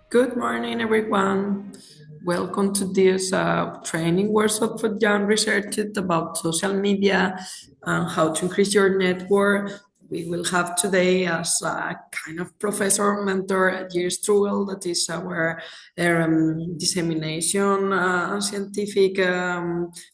Good morning, everyone. Welcome to this training workshop for young researchers about social media and how to increase your network. We will have today as a kind of professor, mentor, Jill Struggle, that is our dissemination scientific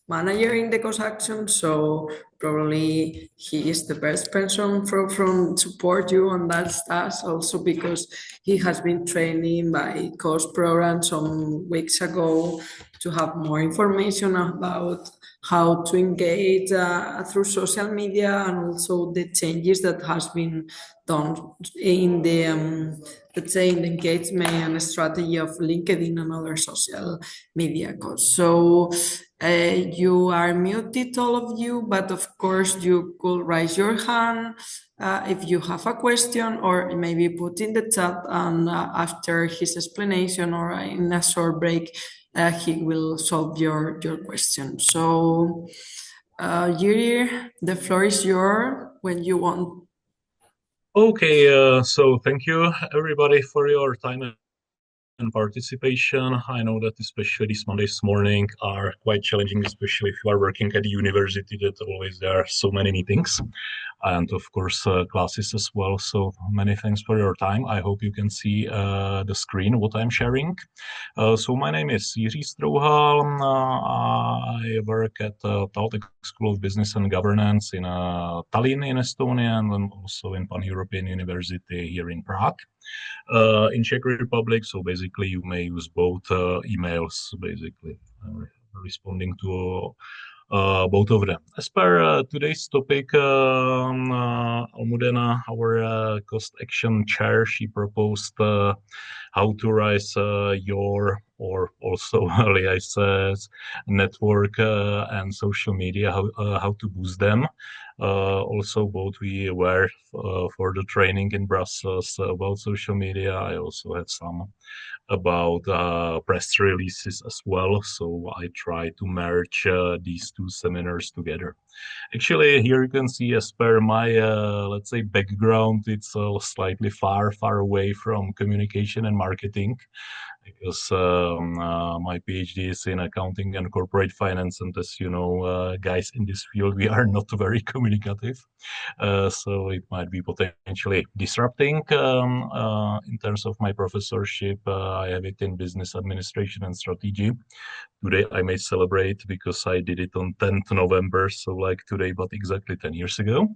manager in the cost action. So probably he is the best person from support you on that stuff also because he has been training by course program some weeks ago to have more information about how to engage through social media and also the changes that has been done in the let's say in the engagement and strategy of LinkedIn and other social media courses. So you are muted, all of you, but of course you could raise your hand if you have a question or maybe put in the chat and after his explanation or in a short break, he will solve your question. So, Yuri, the floor is yours when you want. Okay, so thank you everybody for your time and participation. I know that especially these Mondays morning are quite challenging, especially if you are working at the university, that always there are so many meetings and of course classes as well. So many thanks for your time. I hope you can see the screen, what I'm sharing. So my name is Jiří Strouhal. I work at Taltech School of Business and Governance in Tallinn in Estonia and then also in Pan-European University here in Prague in Czech Republic. So basically you may use both emails basically responding to both of them. As per today's topic, Almudena, our cost action chair, she proposed how to rise your or also LIAISE's network and social media, how to boost them. Also, both we were for the training in Brussels about social media. I also had some about press releases as well. So I try to merge these two seminars together. Actually, here you can see as per my, let's say, background, it's slightly far away from communication and marketing because my PhD is in accounting and corporate finance. And as you know, guys in this field, we are not very communicative. So it might be potentially disrupting in terms of my professorship. I have it in business administration and strategy. Today I may celebrate because I did it on 10th November, so like today, but exactly 10 years ago.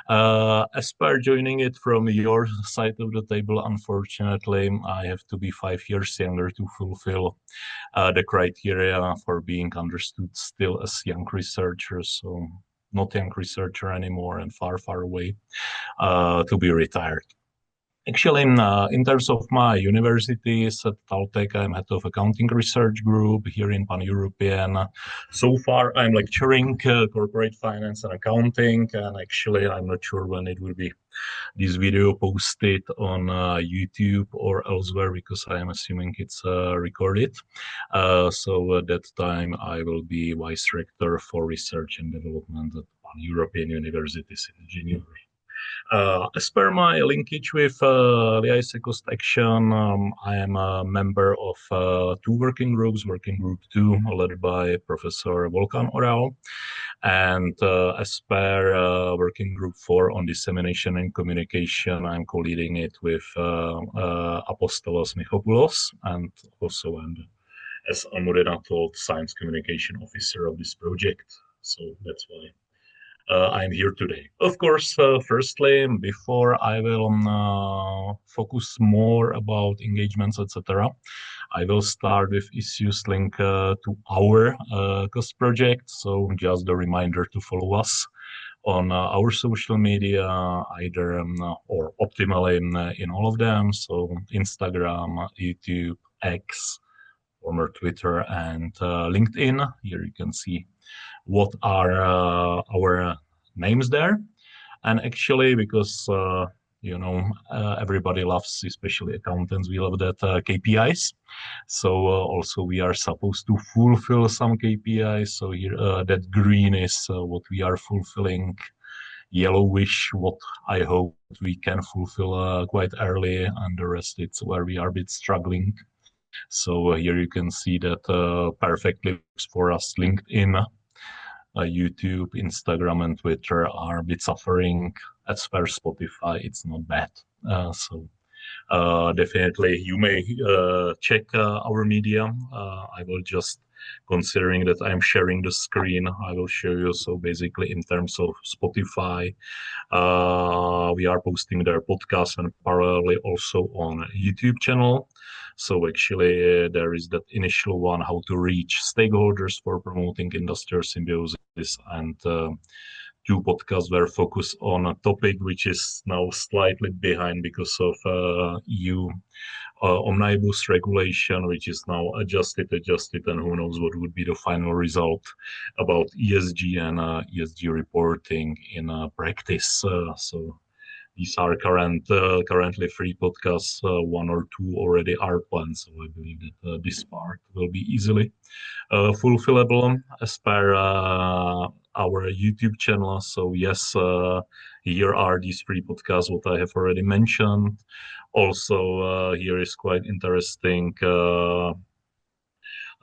As per joining it from your side of the table, unfortunately, I have to be 5 years younger to fulfill the criteria for being understood still as young researcher. So not young researcher anymore and far away to be retired. Actually, in terms of my universities at Caltech, I'm head of accounting research group here in Pan-European. So far, I'm lecturing corporate finance and accounting, and actually, I'm not sure when it will be this video posted on YouTube or elsewhere because I am assuming it's recorded. So at that time, I will be vice rector for research and development at Pan-European Universities in Geneva. As per my linkage with LIAISE Cost Action, I am a member of two working groups, Working Group 2, led by Professor Volkan Oral, and as per Working Group 4 on Dissemination and Communication, I'm co-leading it with Apostolos Michopoulos, and also, and as Almudena told, Science Communication Officer of this project. So that's why I'm here today. Of course, firstly, before I will focus more about engagements, etc., I will start with issues linked to our cost project. So just a reminder to follow us on our social media, either or optimally in all of them. So Instagram, YouTube, X, former Twitter, and LinkedIn. Here you can see what are our names there. And actually, because everybody loves, especially accountants, we love that KPIs. So also we are supposed to fulfill some KPIs. So here that green is what we are fulfilling yellowish, what I hope we can fulfill quite early, and the rest it's where we are a bit struggling. So here you can see that perfectly works for us. LinkedIn, YouTube, Instagram, and Twitter are a bit suffering. As per Spotify, it's not bad. So definitely, you may check our media. I will just, considering that I'm sharing the screen, I will show you. So basically, in terms of Spotify, we are posting their podcast and parallelly also on YouTube channel. So actually, there is that initial one, how to reach stakeholders for promoting industrial symbiosis, and two podcasts were focused on a topic which is now slightly behind because of EU omnibus regulation, which is now adjusted, and who knows what would be the final result about ESG and ESG reporting in practice. So these are currently three podcasts. One or two already are planned. So I believe that this part will be easily fulfillable as per our YouTube channel. So yes, here are these three podcasts what I have already mentioned. Also, here is quite interesting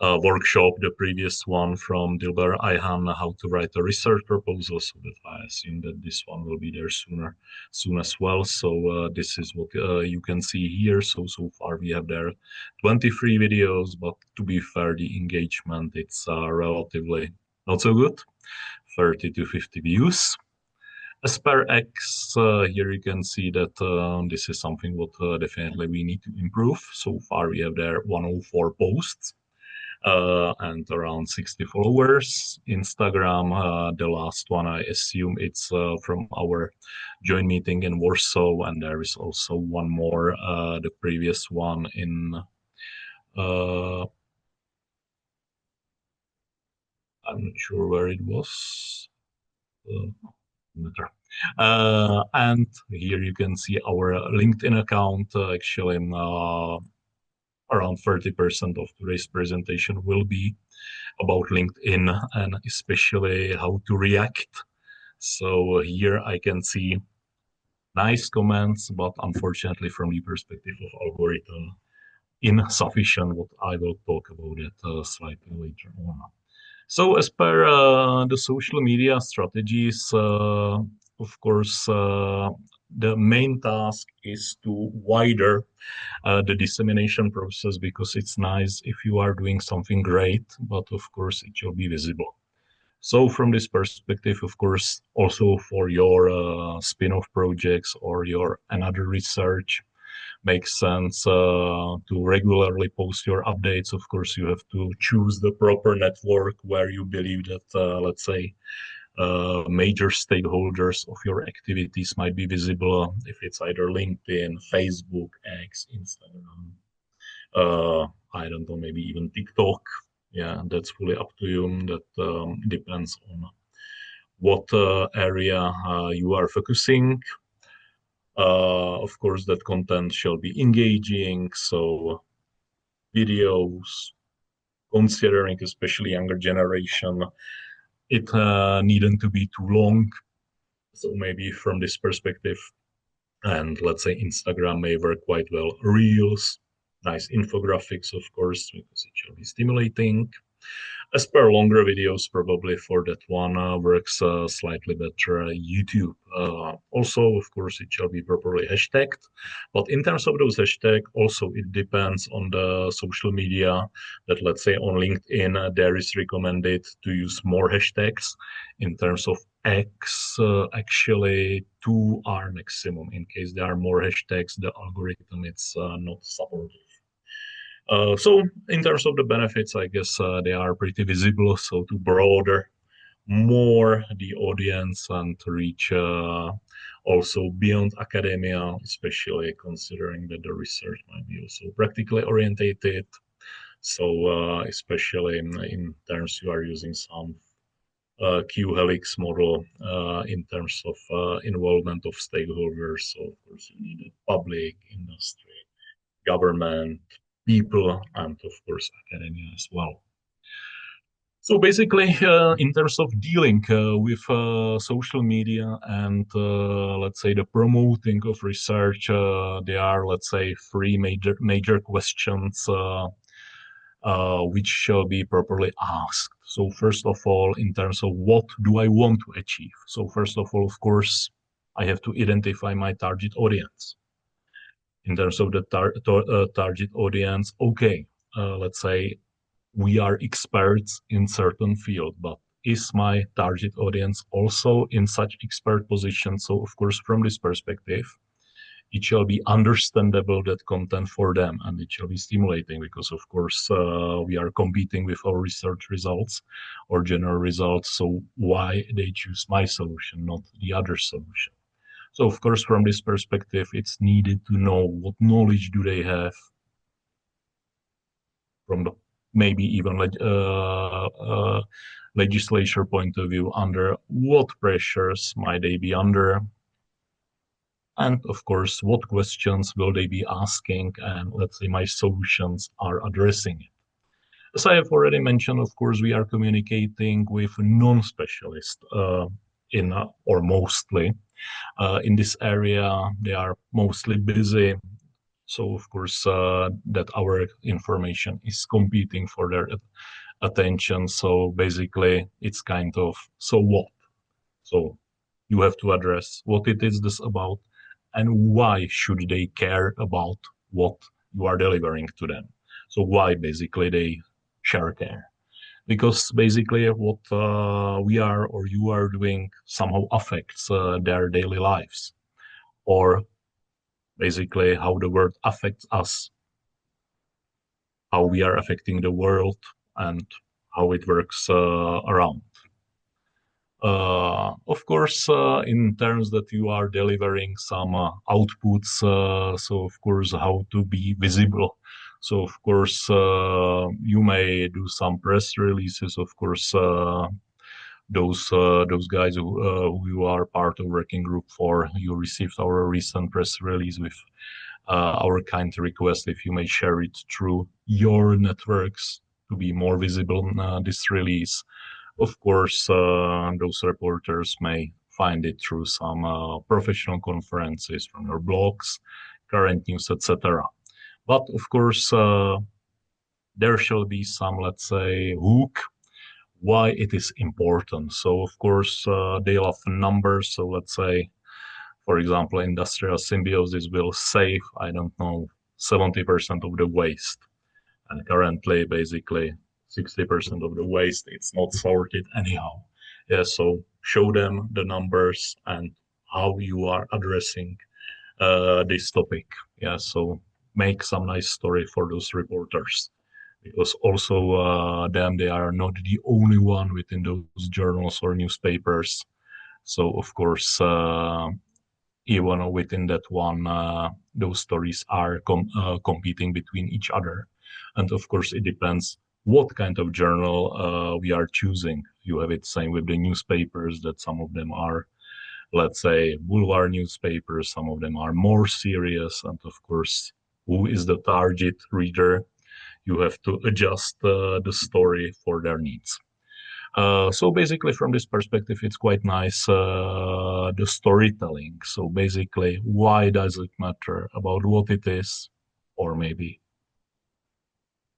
workshop, the previous one from Dilber Ayhan, how to write a research proposal. So that I assume that this one will be there soon as well. So this is what you can see here. So far we have there 23 videos, but to be fair, the engagement it's relatively not so good, 30 to 50 views. As per X, here you can see that this is something what definitely we need to improve. So far we have there 104 posts and around 60 followers. Instagram, the last one, I assume it's from our joint meeting in Warsaw, and there is also one more, the previous one in, I'm not sure where it was. Matter. And here you can see our LinkedIn account. Actually, around 30% of today's presentation will be about LinkedIn and especially how to react. So here I can see nice comments, but unfortunately from the perspective of algorithm, insufficient, what I will talk about it slightly later on. So as per the social media strategies, of course, the main task is to wider the dissemination process, because it's nice if you are doing something great, but of course it should be visible. So from this perspective, of course, also for your spin-off projects or your another research, makes sense to regularly post your updates. Of course, you have to choose the proper network where you believe that, let's say, major stakeholders of your activities might be visible. If it's either LinkedIn, Facebook, X, Instagram, I don't know, maybe even TikTok. Yeah, that's fully up to you. That depends on what area you are focusing. Of course, that content shall be engaging. So videos, considering especially younger generation, it needn't to be too long. So maybe from this perspective, and let's say Instagram may work quite well. Reels, nice infographics, of course, because it shall be stimulating. As per longer videos, probably for that one works slightly better YouTube. Also, of course, it shall be properly hashtagged. But in terms of those hashtags, also it depends on the social media. That, let's say, on LinkedIn, there is recommended to use more hashtags. In terms of X, actually, two are maximum. In case there are more hashtags, the algorithm it's not supportive. So in terms of the benefits, I guess they are pretty visible. So to broader more the audience and to reach also beyond academia, especially considering that the research might be also practically orientated. So especially in terms you are using some Q helix model in terms of involvement of stakeholders. So of course you need public, industry, government, people, and of course academia as well. So basically, in terms of dealing with social media and let's say the promoting of research, there are, let's say, three major questions which shall be properly asked. So first of all, in terms of what do I want to achieve? So first of all, of course, I have to identify my target audience. In terms of the target audience, okay, let's say we are experts in certain field, but is my target audience also in such expert position? So of course, from this perspective, it shall be understandable that content for them, and it shall be stimulating because of course we are competing with our research results or general results. So why they choose my solution, not the other solution? So of course, from this perspective, it's needed to know what knowledge do they have from the maybe even legislature point of view, under what pressures might they be under, and of course, what questions will they be asking, and let's say my solutions are addressing it. As I have already mentioned, of course, we are communicating with non-specialists in or mostly in this area. They are mostly busy. So of course, that our information is competing for their attention. So basically, it's kind of, so what? So you have to address what it is this about and why should they care about what you are delivering to them. So why basically they share care? Because basically what we are or you are doing somehow affects their daily lives, or basically how the world affects us, how we are affecting the world, and how it works around. Of course, in terms that you are delivering some outputs, so of course, how to be visible. So of course, you may do some press releases. Of course, those guys who you are part of working group for, you received our recent press release with our kind request if you may share it through your networks to be more visible in this release. Of course, those reporters may find it through some professional conferences from your blogs, current news, etc. But of course, there shall be some, let's say, hook why it is important. So of course, they love numbers. So let's say, for example, industrial symbiosis will save, I don't know, 70% of the waste. And currently, basically, 60% of the waste, it's not sorted anyhow. Yeah, so show them the numbers and how you are addressing this topic. Yeah, so make some nice story for those reporters, because also them, they are not the only one within those journals or newspapers. So of course, even within that one, those stories are competing between each other. And of course, it depends what kind of journal we are choosing. You have it same with the newspapers, that some of them are, let's say, boulevard newspapers, some of them are more serious. And of course, who is the target reader? You have to adjust the story for their needs. So basically, from this perspective, it's quite nice, the storytelling. So basically, why does it matter about what it is, or maybe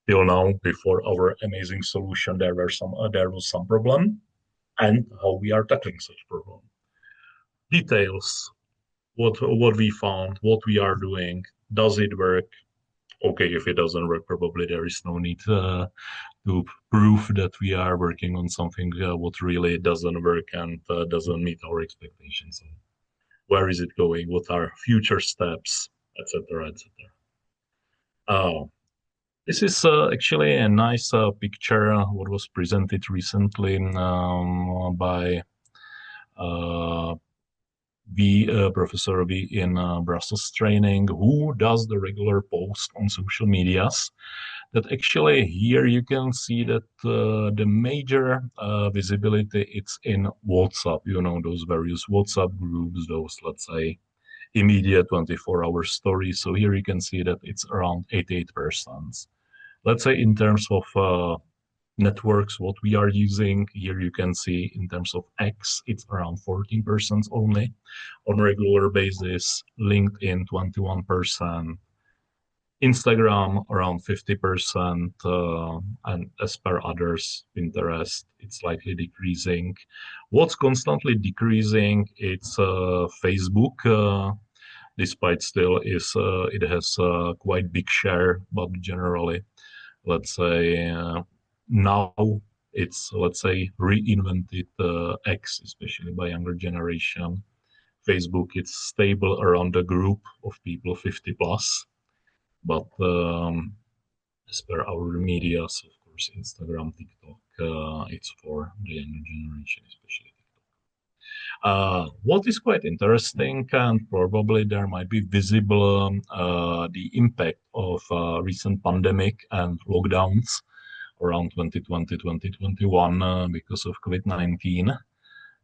till now, before our amazing solution, there was some problem, and how we are tackling such problem. Details, what we found, what we are doing, does it work? Okay, if it doesn't work, probably there is no need to prove that we are working on something what really doesn't work and doesn't meet our expectations. Where is it going? What are future steps, etc., etc. This is actually a nice picture what was presented recently by uh, Professor V in Brussels training, who does the regular post on social medias. That actually here you can see that the major visibility, it's in WhatsApp, those various WhatsApp groups, those, let's say, immediate 24-hour stories. So here you can see that it's around 88%. Let's say in terms of networks what we are using. Here you can see in terms of X, it's around 14% only on a regular basis, LinkedIn 21%, Instagram around 50%, and as per others, Pinterest, it's slightly decreasing. What's constantly decreasing, it's Facebook, despite still is it has a quite big share, but generally, let's say now it's, let's say, reinvented X, especially by younger generation. Facebook, it's stable around a group of people 50 plus, but as per our medias, of course, Instagram, TikTok, it's for the younger generation, especially TikTok. What is quite interesting, and probably there might be visible the impact of recent pandemic and lockdowns around 2020, 2021 because of COVID-19,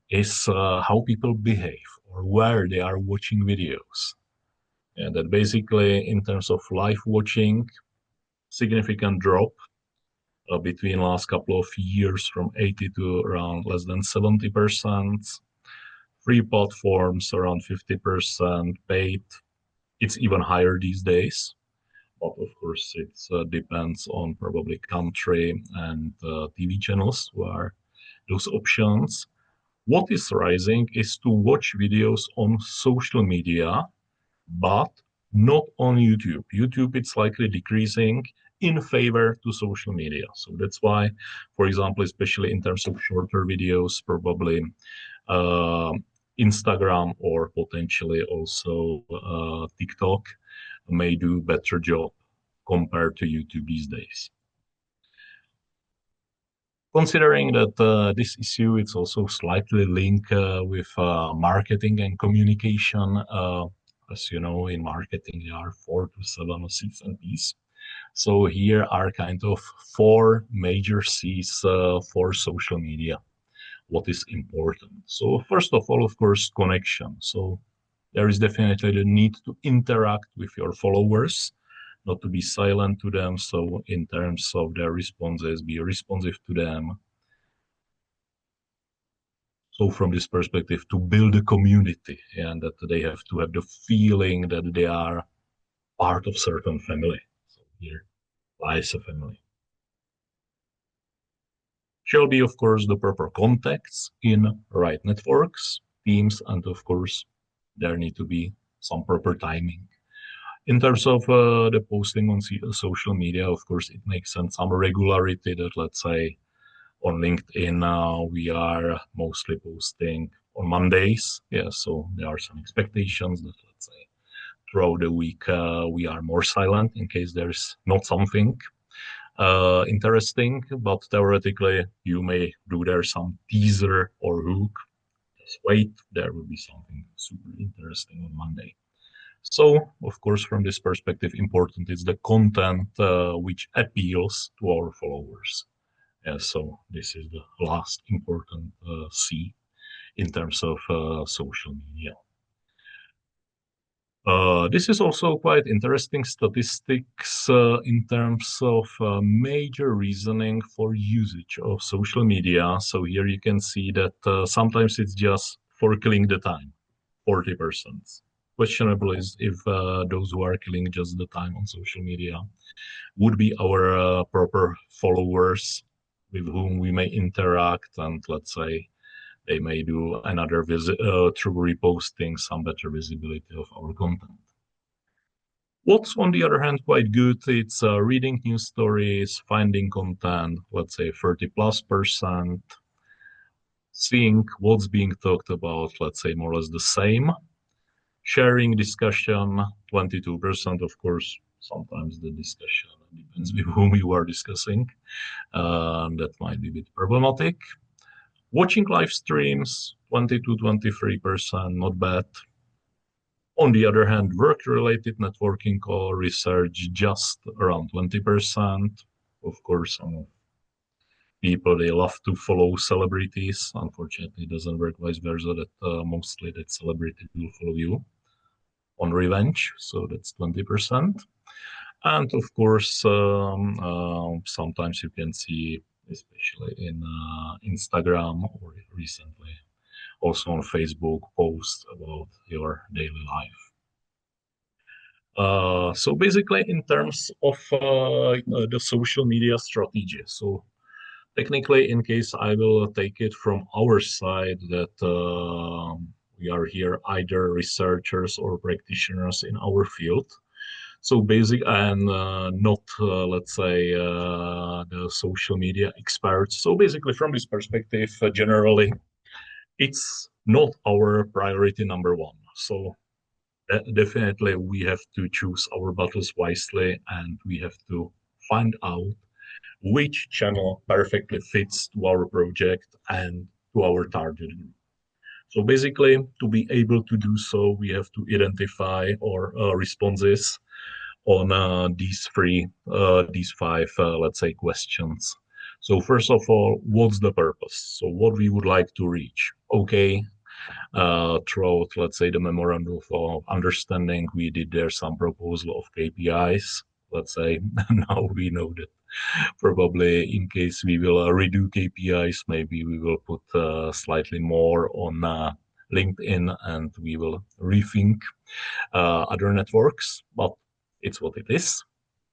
is how people behave or where they are watching videos. And that basically, in terms of live watching, significant drop between last couple of years from 80 to around less than 70%. Free platforms around 50%, paid it's even higher these days. But of course, it depends on probably country and TV channels where those options. What is rising is to watch videos on social media, but not on YouTube. YouTube, it's likely decreasing in favor to social media. So that's why, for example, especially in terms of shorter videos, probably uh, Instagram or potentially also TikTok may do better job compared to YouTube these days. Considering that this issue is also slightly linked with marketing and communication, as you know, in marketing there are 4 to 7 C's and P's. So here are kind of 4 major C's for social media. What is important? So first of all, of course, connection. So there is definitely the need to interact with your followers, not to be silent to them. So in terms of their responses, be responsive to them. So from this perspective, to build a community and that they have to have the feeling that they are part of certain family. So here lies a family. Shall be, of course, the proper contacts in right networks, teams, and of course, there need to be some proper timing. In terms of the posting on social media, of course, it makes sense some regularity that, let's say, on LinkedIn, we are mostly posting on Mondays. Yeah, so there are some expectations that, let's say, throughout the week, we are more silent in case there's not something interesting, but theoretically, you may do there some teaser or hook. Just wait, there will be something super interesting on Monday. So, of course, from this perspective, important is the content which appeals to our followers. Yeah, so this is the last important C in terms of social media. This is also quite interesting statistics in terms of major reasoning for usage of social media. So here you can see that sometimes it's just for killing the time, 40%. Questionable is if those who are killing just the time on social media would be our proper followers with whom we may interact, and let's say they may do another visit through reposting some better visibility of our content. What's on the other hand quite good, it's reading news stories, finding content, let's say 30+%, seeing what's being talked about, let's say more or less the same, sharing discussion, 22%, of course, sometimes the discussion depends with whom you are discussing, that might be a bit problematic. Watching live streams, 20 to 23%, not bad. On the other hand, work-related networking or research, just around 20%. Of course, some people, they love to follow celebrities. Unfortunately, it doesn't work vice versa, that mostly that celebrity will follow you on revenge. So that's 20%. And of course, sometimes you can see especially in Instagram or recently also on Facebook, post about your daily life. So basically, in terms of the social media strategy, so technically, in case I will take it from our side that we are here either researchers or practitioners in our field. So basic and not, let's say, the social media experts. So basically, from this perspective, generally, it's not our priority number one. So definitely we have to choose our battles wisely and we have to find out which channel perfectly fits to our project and to our target group. So basically, to be able to do so, we have to identify our responses on these five, let's say, questions. So first of all, what's the purpose? So what we would like to reach? Okay, throughout, let's say, the memorandum of understanding, we did there some proposal of KPIs. Let's say now we know that probably in case we will redo KPIs, maybe we will put slightly more on LinkedIn and we will rethink other networks, but it's what it is.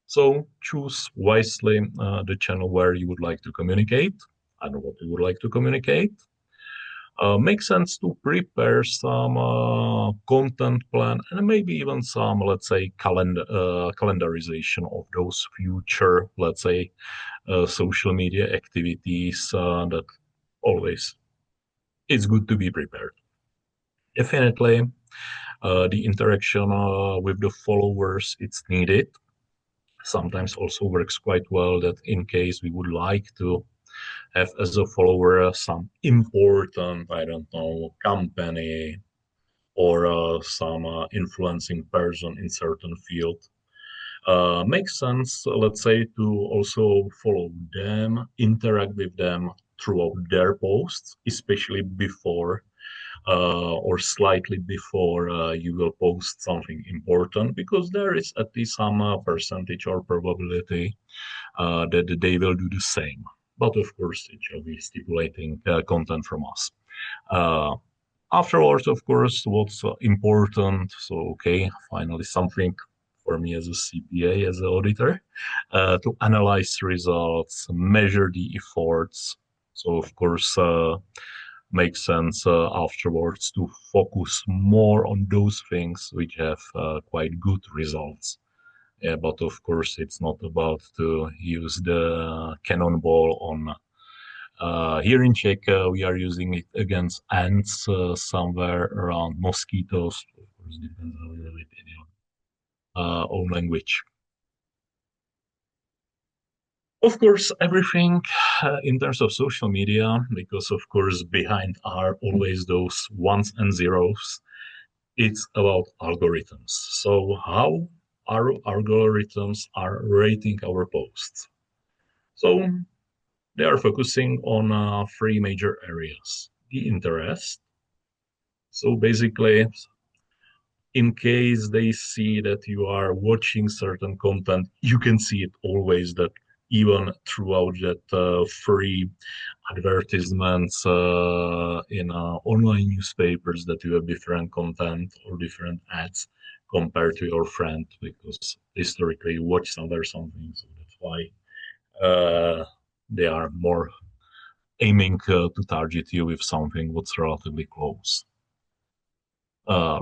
So choose wisely the channel where you would like to communicate and what you would like to communicate. Makes sense to prepare some content plan and maybe even some, let's say, calendarization of those future, let's say, social media activities that always it's good to be prepared. Definitely, the interaction with the followers it's needed. Sometimes also works quite well that in case we would like to have as a follower some important, I don't know, company or some influencing person in certain field. Makes sense, let's say, to also follow them, interact with them throughout their posts, especially before or slightly before you will post something important, because there is at least some percentage or probability that they will do the same. But of course, it shall be stipulating content from us. Uh, Afterwards, of course, what's important. So, okay, finally, something for me as a CPA, as an auditor, to analyze results, measure the efforts. So, of course, makes sense afterwards to focus more on those things which have quite good results. Yeah, but of course, it's not about to use the cannonball on. Here in Czech, we are using it against ants somewhere around mosquitoes. Of course, depends a little bit in your own language. Of course, everything in terms of social media, because of course behind are always those ones and zeros. It's about algorithms. So how our algorithms are rating our posts. So they are focusing on three major areas. The interest. So basically, in case they see that you are watching certain content, you can see it always that even throughout that free advertisements in online newspapers that you have different content or different ads compared to your friend because historically you watch something. So that's why they are more aiming to target you with something what's relatively close.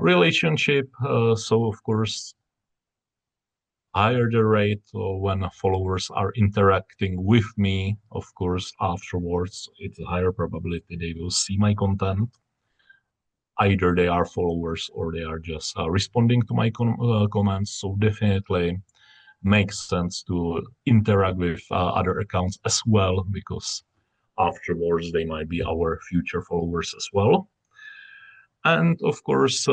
Relationship. So of course, higher the rate when followers are interacting with me, of course, afterwards, it's a higher probability they will see my content. Either they are followers or they are just responding to my comments. So definitely makes sense to interact with other accounts as well because afterwards they might be our future followers as well. And of course,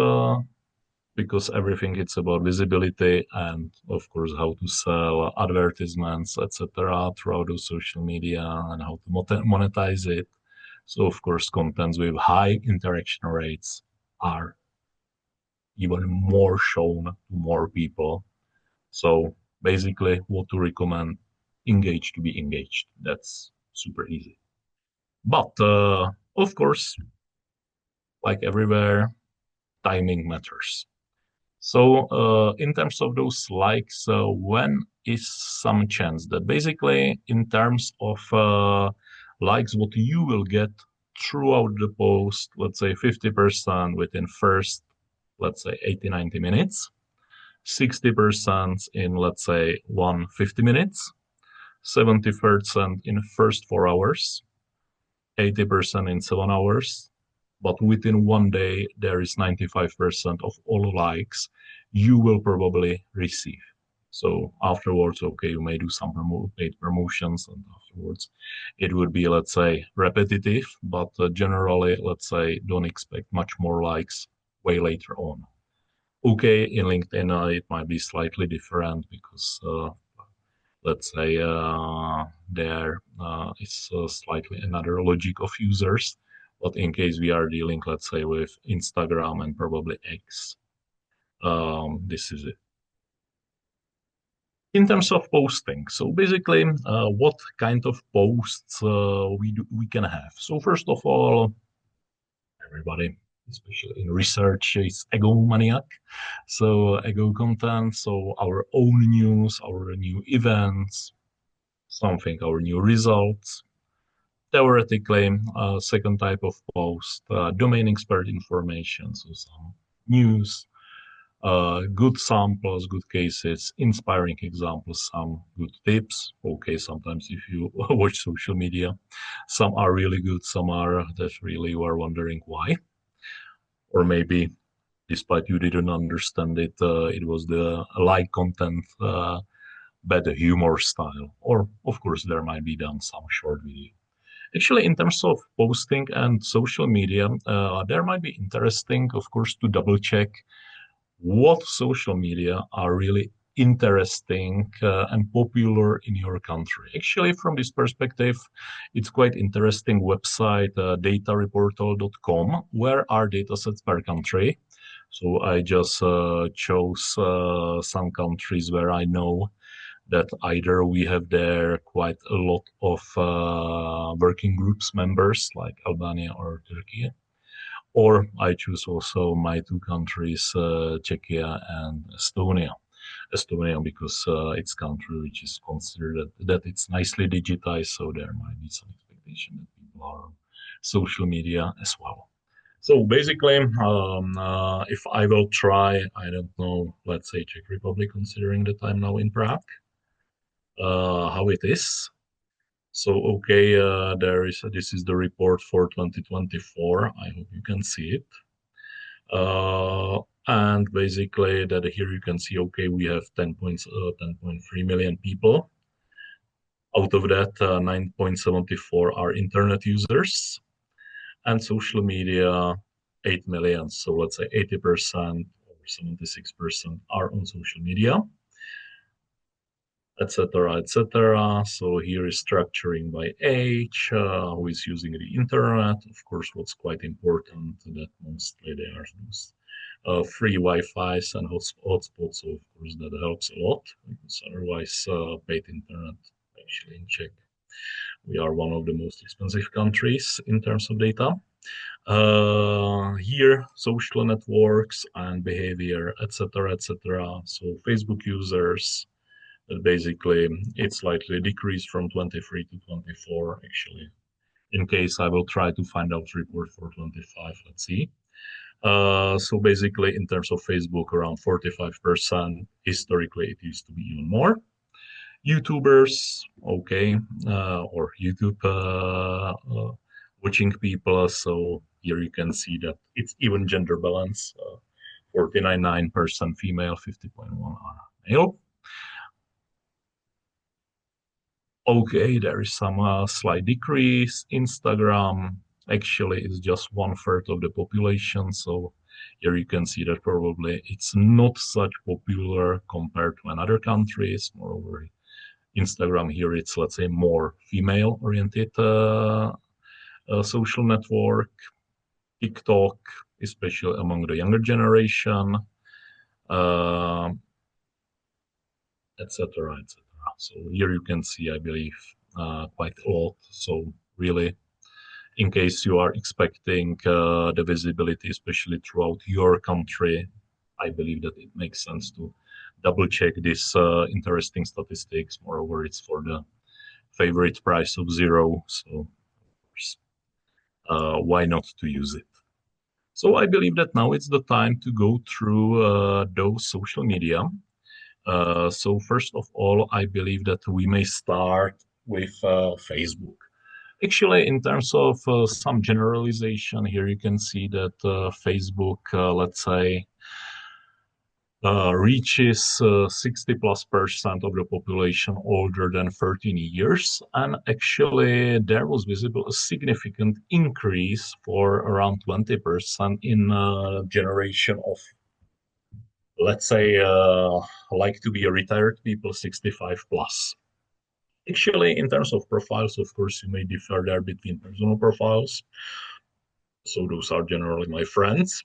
because everything it's about visibility and of course how to sell advertisements, etc., throughout the social media and how to monetize it. So of course, contents with high interaction rates are even more shown to more people. So basically, what to recommend: engage to be engaged. That's super easy. But of course, like everywhere, timing matters. So in terms of those likes, when is some chance that basically in terms of likes, what you will get throughout the post, let's say 50% within first, let's say 80, 90 minutes, 60% in, let's say, 150 minutes, 70% in first 4 hours, 80% in 7 hours, but within one day, there is 95% of all likes you will probably receive. So afterwards, okay, you may do some paid promotions, and afterwards it would be, let's say, repetitive, but generally, let's say, don't expect much more likes way later on. Okay, in LinkedIn, it might be slightly different because let's say there is slightly another logic of users. But in case we are dealing, let's say, with Instagram and probably X, this is it. In terms of posting, so basically, what kind of posts we can have. So first of all, everybody, especially in research, is egomaniac. So ego content, so our own news, our new events, something, our new results. Theoretically, second type of post, domain expert information, so some news, good samples, good cases, inspiring examples, some good tips. Okay, sometimes if you watch social media, some are really good, some are that really you are wondering why. Or maybe despite you didn't understand it, it was the like content, better humor style. Or of course, there might be done some short video. Actually, in terms of posting and social media, there might be interesting, of course, to double check what social media are really interesting and popular in your country. Actually, from this perspective, it's quite interesting website, datareportal.com, where are datasets per country. So I just chose some countries where I know that either we have there quite a lot of working groups members like Albania or Turkey, or I choose also my two countries, Czechia and Estonia. Estonia because it's country which is considered that it's nicely digitized, so there might be some expectation that people are on social media as well. So basically, if I will try, I don't know, let's say Czech Republic, considering that I'm now in Prague, how it is. So, okay, this is the report for 2024. I hope you can see it. And basically that here you can see, okay, we have 10.3 million people. Out of that, 9.74 are internet users, and social media, 8 million. So let's say 80% or 76% are on social media, etc., etc. So here is structuring by age, who is using the internet. Of course, what's quite important that mostly they are those free Wi-Fi's and hotspots. So of course that helps a lot because otherwise, paid internet actually in Czech, we are one of the most expensive countries in terms of data. Here, social networks and behavior, etc., etc. So Facebook users, basically it's slightly decreased from 23 to 24 actually. In case I will try to find out report for 25, let's see. So basically in terms of Facebook, around 45%. Historically it used to be even more. YouTubers, okay, or YouTube watching people. So here you can see that it's even gender balance, 49.9% female, 50.1 are male. Okay, there is some slight decrease. Instagram actually is just 1/3 of the population. So here you can see that probably it's not such popular compared to another countries. Moreover, Instagram here, it's, let's say, more female oriented social network. TikTok, especially among the younger generation, etc., etc. So here you can see, I believe, quite a lot. So really, in case you are expecting the visibility, especially throughout your country, I believe that it makes sense to double check this interesting statistics. Moreover, it's for the favorite price of zero, so why not to use it? So I believe that now it's the time to go through those social media. So first of all, I believe that we may start with Facebook. Actually, in terms of some generalization here, you can see that Facebook, let's say, reaches 60+% of the population older than 13 years. And actually, there was visible a significant increase for around 20% in generation of, let's say, like to be retired people 65 plus. Actually, in terms of profiles, of course, you may differ there between personal profiles. So those are generally my friends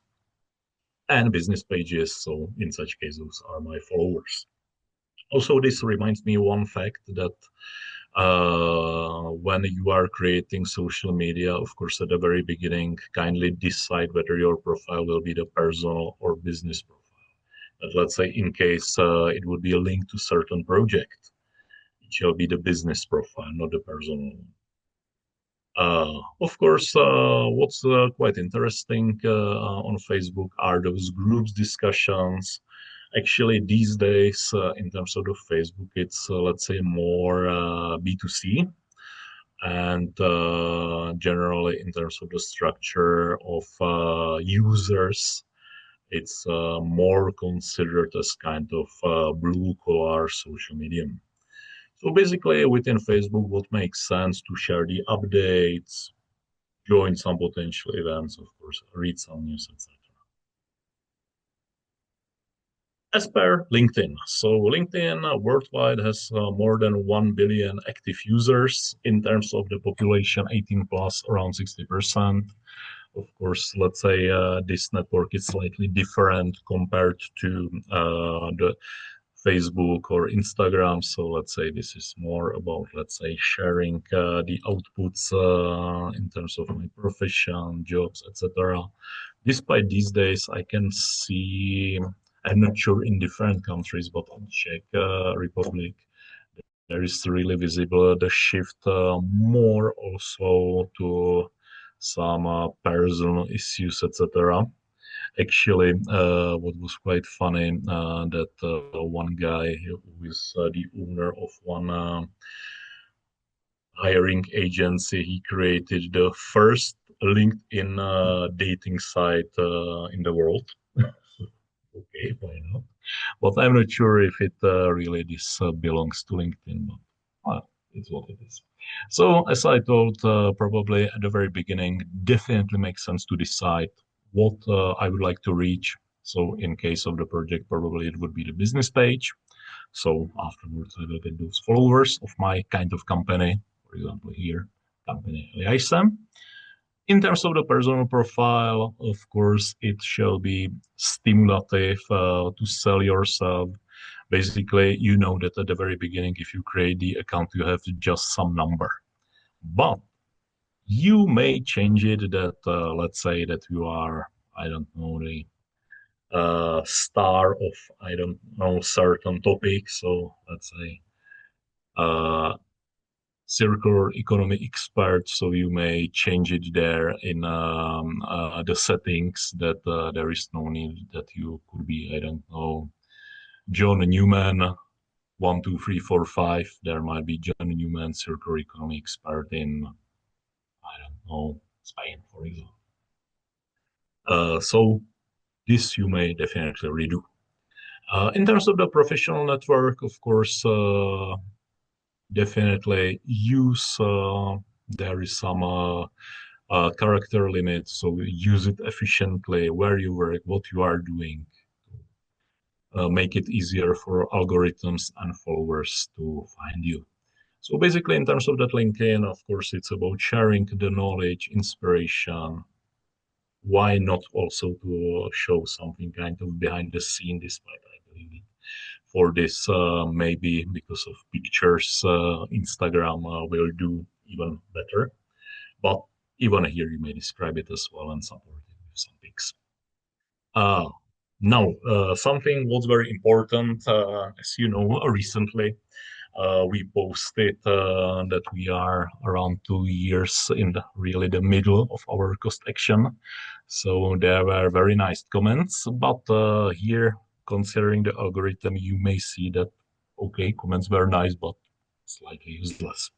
and business pages. So in such cases, those are my followers. Also, this reminds me one fact that when you are creating social media, of course, at the very beginning, kindly decide whether your profile will be the personal or business profile. But let's say in case it would be a link to certain project, it shall be the business profile, not the personal one. Of course, what's quite interesting on Facebook are those groups discussions. Actually, these days, in terms of the Facebook, it's let's say more B2C, and generally in terms of the structure of users, it's more considered as kind of blue collar social medium. So basically, within Facebook, what makes sense to share the updates, join some potential events, of course, read some news, etc. As per LinkedIn. So LinkedIn worldwide has more than 1 billion active users in terms of the population 18 plus, around 60%. Of course, let's say this network is slightly different compared to the Facebook or Instagram. So let's say this is more about, let's say, sharing the outputs in terms of my profession, jobs, etc. Despite these days, I can see, I'm not sure in different countries, but in Czech Republic, there is really visible the shift more also to some personal issues, etc. Actually, what was quite funny that one guy who is the owner of one hiring agency, he created the first LinkedIn dating site in the world. Okay, why not? But I'm not sure if it really this belongs to LinkedIn, but it's what it is. So as I told, probably at the very beginning, definitely makes sense to decide what I would like to reach. So in case of the project, probably it would be the business page. So afterwards, I will get those followers of my kind of company. For example, here, company LIAISE. In terms of the personal profile, of course, it shall be stimulative to sell yourself. Basically, you know that at the very beginning, if you create the account, you have just some number. But you may change it that, let's say that you are, I don't know, the star of, I don't know, certain topic. So let's say uh, circular economy expert, so you may change it there in the settings that there is no need that you could be, I don't know, John Newman, 1, 2, 3, 4, 5. There might be John Newman, circular economy expert in, I don't know, Spain, for example. So this you may definitely redo. In terms of the professional network, of course, definitely use there is some character limit, so use it efficiently where you work, what you are doing, make it easier for algorithms and followers to find you. So basically, in terms of that LinkedIn, of course, it's about sharing the knowledge, inspiration. Why not also to show something kind of behind the scene, despite I believe it for this. Maybe because of pictures, Instagram will do even better. But even here, you may describe it as well and support it with some pics. Uh, Now, something was very important, as you know, recently we posted that we are around 2 years in really the middle of our cost action. So there were very nice comments, but here, considering the algorithm, you may see that, okay, comments were nice, but slightly useless.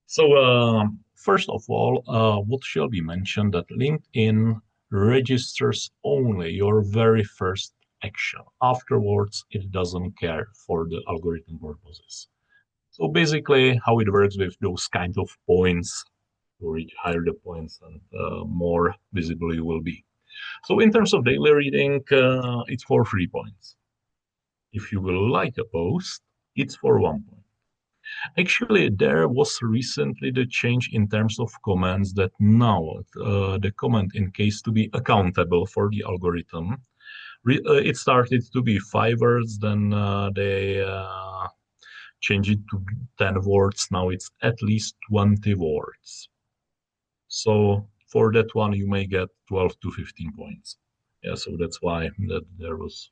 So first of all, what shall be mentioned that LinkedIn registers only your very first action. Afterwards, it doesn't care for the algorithm purposes. So basically, how it works with those kind of points, to reach higher the points and more visible you will be. So in terms of daily reading, it's for 3 points. If you will like a post, it's for 1 point. Actually, there was recently the change in terms of comments that now the comment in case to be accountable for the algorithm, it started to be 5 words, then they change it to 10 words. Now it's at least 20 words. So for that one, you may get 12 to 15 points. Yeah, so that's why that there was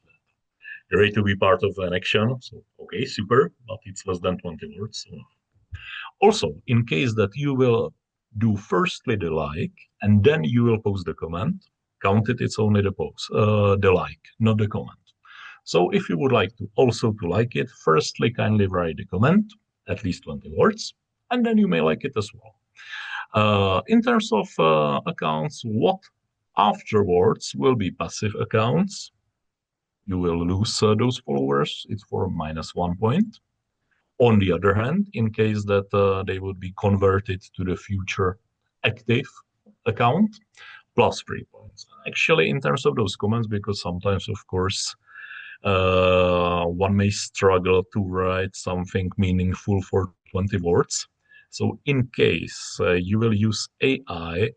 ready to be part of an action. So, okay, super, but it's less than 20 words. So. Also, in case that you will do firstly the like, and then you will post the comment, count it, it's only the post, the like, not the comment. So if you would like to also to like it, firstly kindly write the comment, at least 20 words, and then you may like it as well. In terms of accounts, what afterwards will be passive accounts. You will lose those followers. It's for -1 point. On the other hand, in case that they would be converted to the future active account, +3 points. Actually, in terms of those comments, because sometimes, of course, one may struggle to write something meaningful for 20 words. So in case you will use AI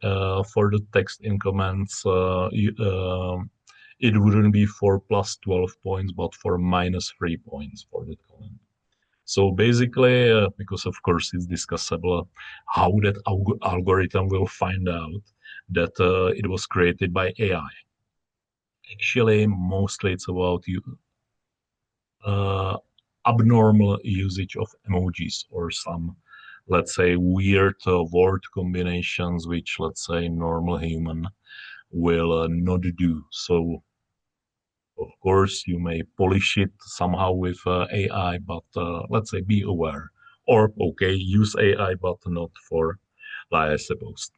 for the text in comments, it wouldn't be for +12 points, but for -3 points for that comment. So basically, because of course it's discussable how that algorithm will find out that it was created by AI. Actually, mostly it's about abnormal usage of emojis or some, let's say, weird word combinations, which, let's say, normal human will not do. So, of course, you may polish it somehow with AI, but let's say be aware. Or, okay, use AI, but not for LIAISE post.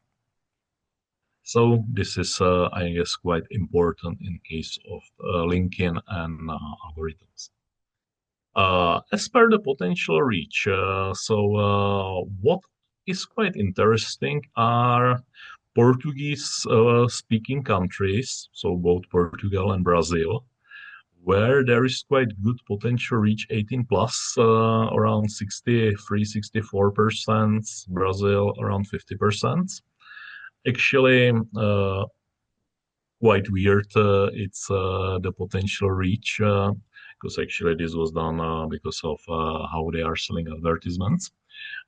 So this is, I guess, quite important in case of LinkedIn and algorithms. As per the potential reach, what is quite interesting are Portuguese speaking countries, so both Portugal and Brazil, where there is quite good potential reach 18 plus, around 63, 64%, Brazil around 50%. Actually, quite weird. It's the potential reach because actually this was done because of how they are selling advertisements.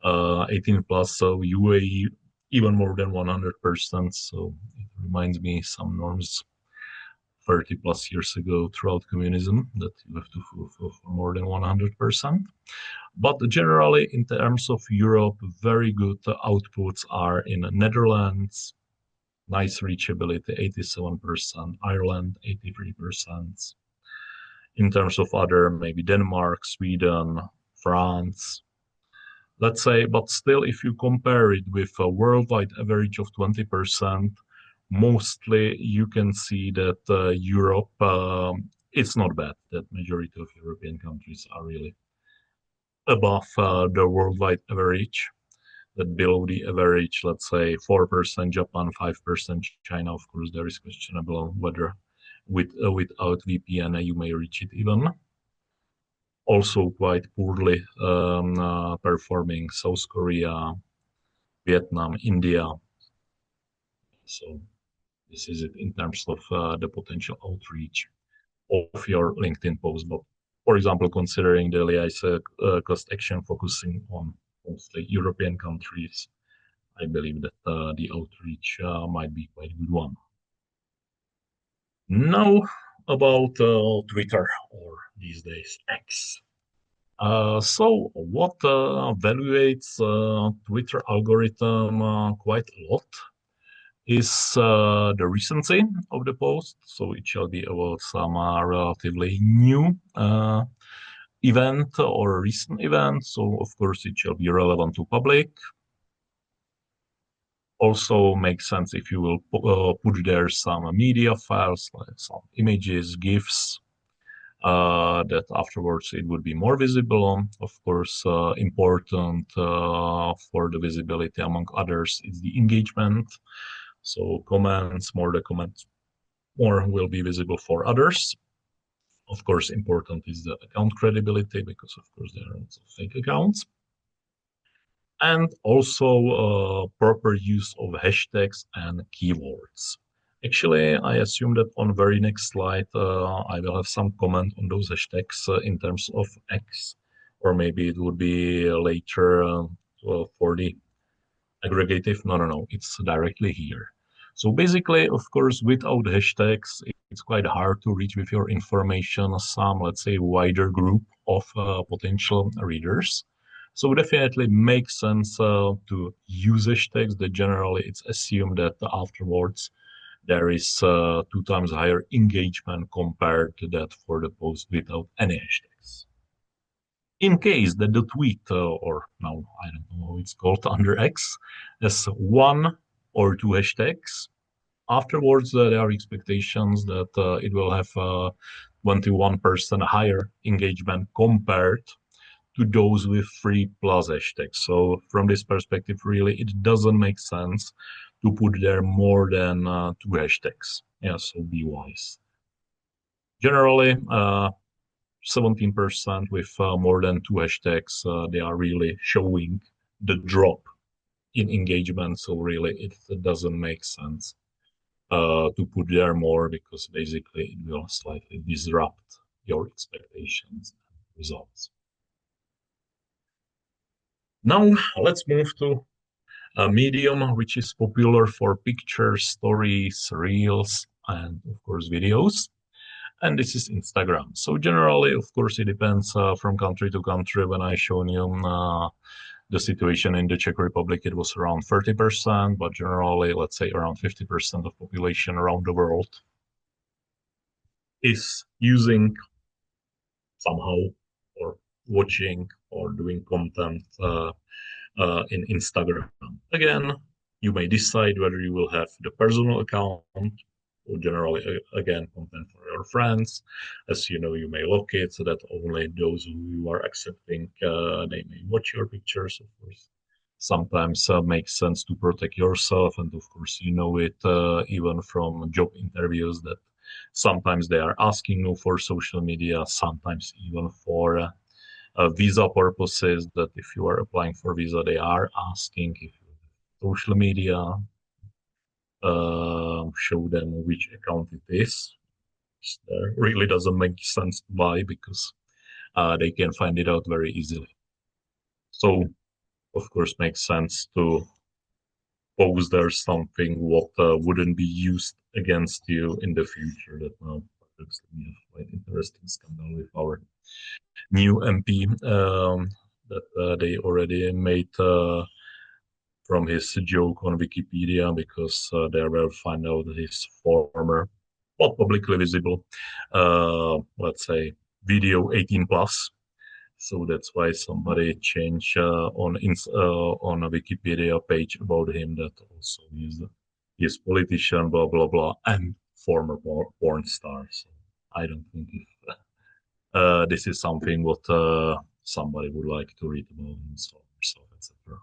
18 plus, so UAE even more than 100%. So it reminds me some norms 30 plus years ago throughout communism that you have to fulfill for more than 100%. But generally, in terms of Europe, very good outputs are in the Netherlands, nice reachability, 87%, Ireland, 83%. In terms of other, maybe Denmark, Sweden, France, let's say, but still, if you compare it with a worldwide average of 20%, mostly you can see that Europe, it's not bad, that majority of European countries are really above the worldwide average. That below the average, let's say 4% Japan, 5% China. Of course, there is questionable whether without VPN you may reach it even. Also quite poorly performing South Korea, Vietnam, India. So this is it in terms of the potential outreach of your LinkedIn post. But for example, considering the LIAISE cost action focusing on mostly European countries, I believe that the outreach might be quite a good one. Now about Twitter, or these days X. So what evaluates Twitter algorithm quite a lot is the recency of the post. So it shall be about some relatively new event or recent event. So of course it shall be relevant to public. Also makes sense if you will put there some media files, like some images, GIFs, that afterwards it would be more visible. Of course, important for the visibility among others is the engagement. So comments, more the comments, more will be visible for others. Of course, important is the account credibility, because of course there are lots of fake accounts. And also proper use of hashtags and keywords. Actually, I assume that on very next slide, I will have some comment on those hashtags in terms of X, or maybe it would be later for the aggregative. No, it's directly here. So basically, of course, without hashtags, it's quite hard to reach with your information some, let's say, wider group of potential readers. So definitely makes sense to use hashtags. That generally it's assumed that afterwards there is 2 times higher engagement compared to that for the post without any hashtags. In case that the tweet, or now I don't know how it's called under X, has 1 or 2 hashtags, afterwards there are expectations that it will have 21% higher engagement compared to those with 3+ hashtags. So from this perspective, really, it doesn't make sense to put there more than 2 hashtags. Yeah, so be wise. Generally, 17% with more than 2 hashtags, they are really showing the drop in engagement. So really, it doesn't make sense to put there more, because basically it will slightly disrupt your expectations and results. Now let's move to a medium which is popular for pictures, stories, reels, and of course videos. And this is Instagram. So generally, of course, it depends from country to country. When I shown you the situation in the Czech Republic, it was around 30%, but generally, let's say around 50% of population around the world is using somehow, or watching, or doing content in Instagram. Again, you may decide whether you will have the personal account, or generally, again, content for your friends. As you know, you may lock it so that only those who you are accepting, they may watch your pictures, of course. Sometimes makes sense to protect yourself, and of course, you know it even from job interviews, that sometimes they are asking you for social media, sometimes even for visa purposes, that if you are applying for visa, they are asking if you have social media, show them which account it is. It really doesn't make sense to buy, because they can find it out very easily. So, of course, makes sense to post there something what wouldn't be used against you in the future. That now looks to be a quite interesting scandal with our new MP that they already made from his joke on Wikipedia, because there will find out his former, not publicly visible, let's say, video 18 plus. So that's why somebody changed on a Wikipedia page about him that also he's politician, blah blah blah, and former porn star. So I don't think if this is something what somebody would like to read about himself, etc.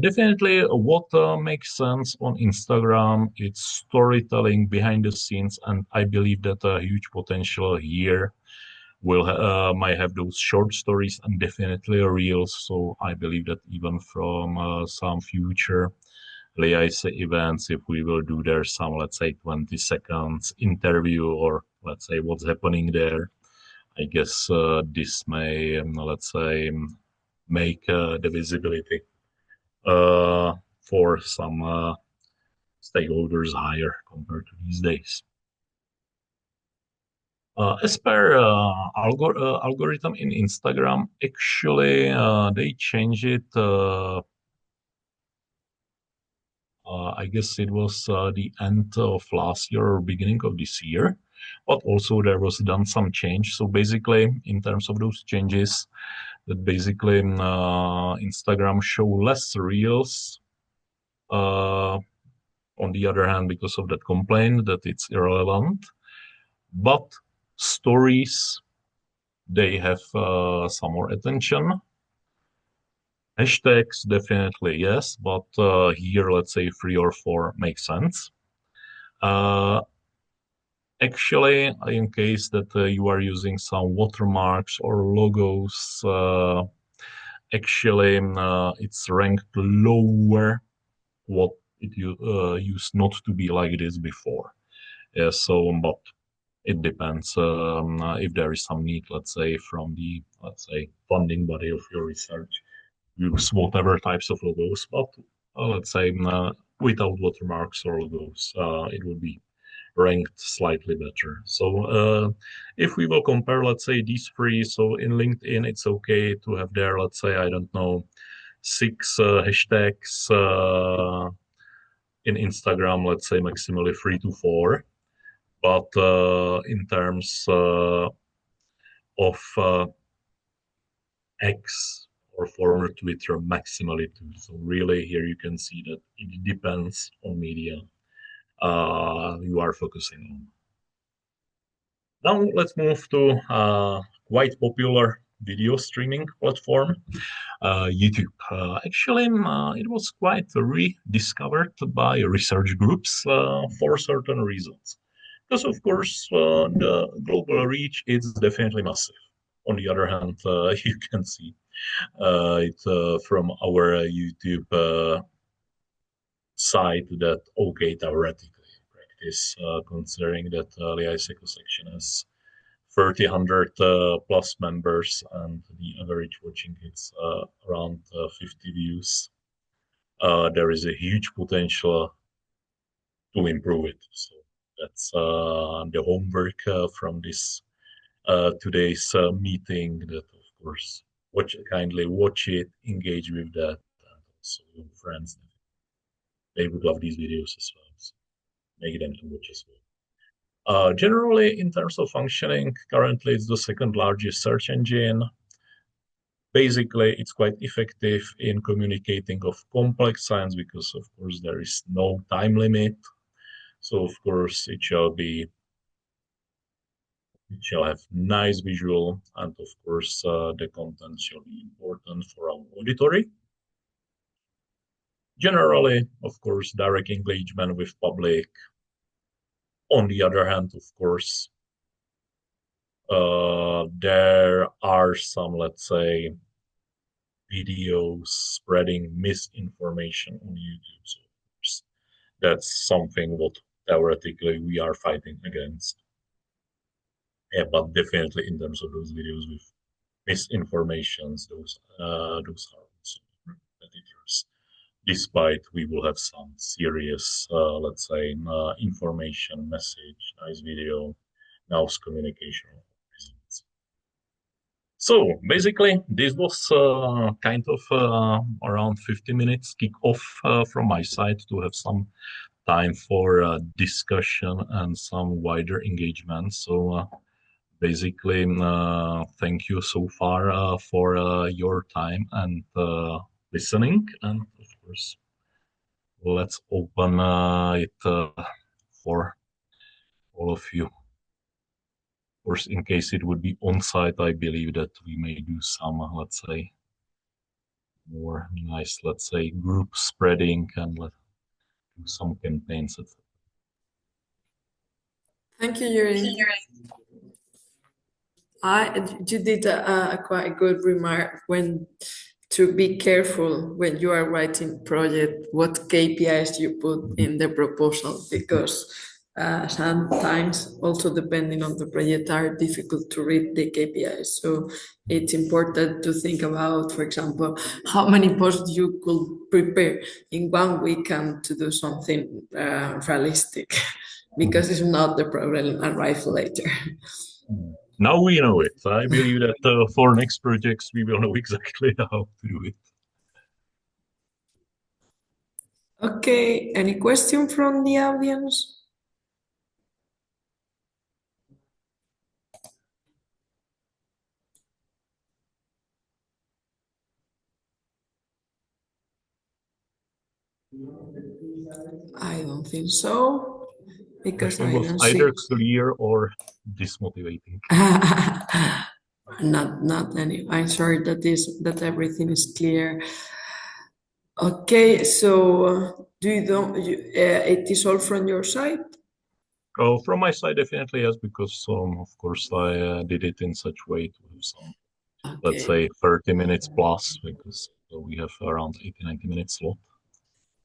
Definitely, what makes sense on Instagram, it's storytelling behind the scenes, and I believe that a huge potential here will might have those short stories and definitely reels. So I believe that even from some future LIAISE events, if we will do there some, let's say, 20 seconds interview, or let's say what's happening there, I guess this may, let's say, make the visibility for some stakeholders higher compared to these days. As per algorithm in Instagram, actually they change it. I guess it was the end of last year or beginning of this year, but also there was done some change. So basically, in terms of those changes, that basically Instagram show less reels. On the other hand, because of that complaint that it's irrelevant, but stories they have some more attention. Hashtags definitely yes, but here let's say 3 or 4 make sense. Actually, in case that you are using some watermarks or logos, actually it's ranked lower what it used not to be like this before. So, but it depends if there is some need, let's say, from the, let's say, funding body of your research, use whatever types of logos, but let's say without watermarks or logos, it would be ranked slightly better. So if we will compare, let's say, these three, so in LinkedIn, it's okay to have there, let's say, I don't know, 6 hashtags. In Instagram, let's say maximally 3 to 4. But in terms of X or former Twitter, maximally 2. So really here you can see that it depends on media you are focusing on. Now let's move to quite popular video streaming platform, YouTube. Actually, it was quite rediscovered by research groups for certain reasons. Because of course, the global reach is definitely massive. On the other hand, you can see it from our YouTube site that okay, theoretically, practice, considering that LIAISE COST Action has 300 plus members and the average watching it's around 50 views. There is a huge potential to improve it. So that's the homework from this today's meeting. That of course, kindly watch it, engage with that, and also your friends. They would love these videos as well. So make them to watch as well. Generally, in terms of functioning, currently it's the second largest search engine. Basically, it's quite effective in communicating of complex science because, of course, there is no time limit. So, of course, it shall have nice visual, and of course, the content shall be important for our auditory. Generally, of course, direct engagement with public. On the other hand, of course, there are some, let's say, videos spreading misinformation on YouTube. So, of course, that's something what theoretically we are fighting against. Yeah, but definitely in terms of those videos with misinformations, those are also competitors. Despite we will have some serious, let's say, information, message, nice video, nice communication results. So basically, this was kind of around 50 minutes kick off from my side to have some time for discussion and some wider engagement. So basically, thank you so far for your time and listening. And of course, let's open it for all of you. Of course, in case it would be on site, I believe that we may do some, let's say, more nice, let's say, group spreading and let's do some campaigns. Thank you, Yuri. You did a quite good remark when to be careful when you are writing project what KPIs you put in the proposal, because sometimes also depending on the project are difficult to read the KPIs. So it's important to think about, for example, how many posts you could prepare in 1 week and to do something realistic, because it's not the problem arrive later. Now we know it. I believe that for next projects we will know exactly how to do it. Okay, any question from the audience? I don't think so, because Question I was don't either see. clear or dismotivating. Not any. I'm sorry that everything is clear. Okay, so do you don't you, it is all from your side? Oh, from my side, definitely yes, because of course I did it in such way to have some, let's Okay. say, 30 minutes plus, because we have around 80, 90 minutes slot.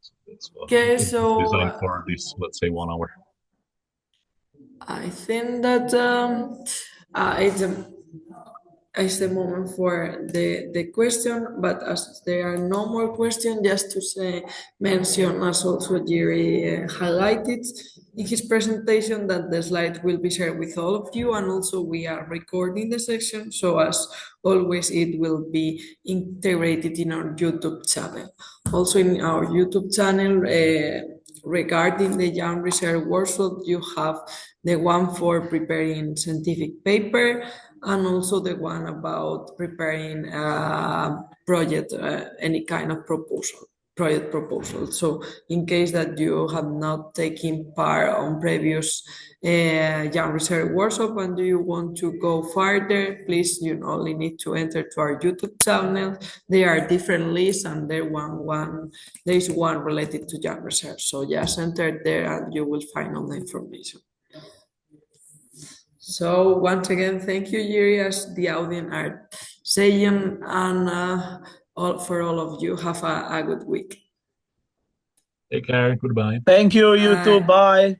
So that's why Okay, it was so designed for this, let's say, 1 hour. I think that it's the moment for the question, but as there are no more questions, just to say, mention, as also Jerry highlighted in his presentation, that the slide will be shared with all of you, and also we are recording the session, so as always, it will be integrated in our YouTube channel. Also in our YouTube channel, regarding the Young Research Workshop, you have the one for preparing scientific paper, and also the one about preparing a project, any kind of project proposal. So in case that you have not taken part on previous Young Research Workshop and do you want to go further, please, you only need to enter to our YouTube channel. There are different lists, and there is one related to Young Research. So just enter there and you will find all the information. So once again, thank you, Yuri, as the audience are saying, and for all of you, have a good week. Take care. Goodbye. Thank you, you too. Bye.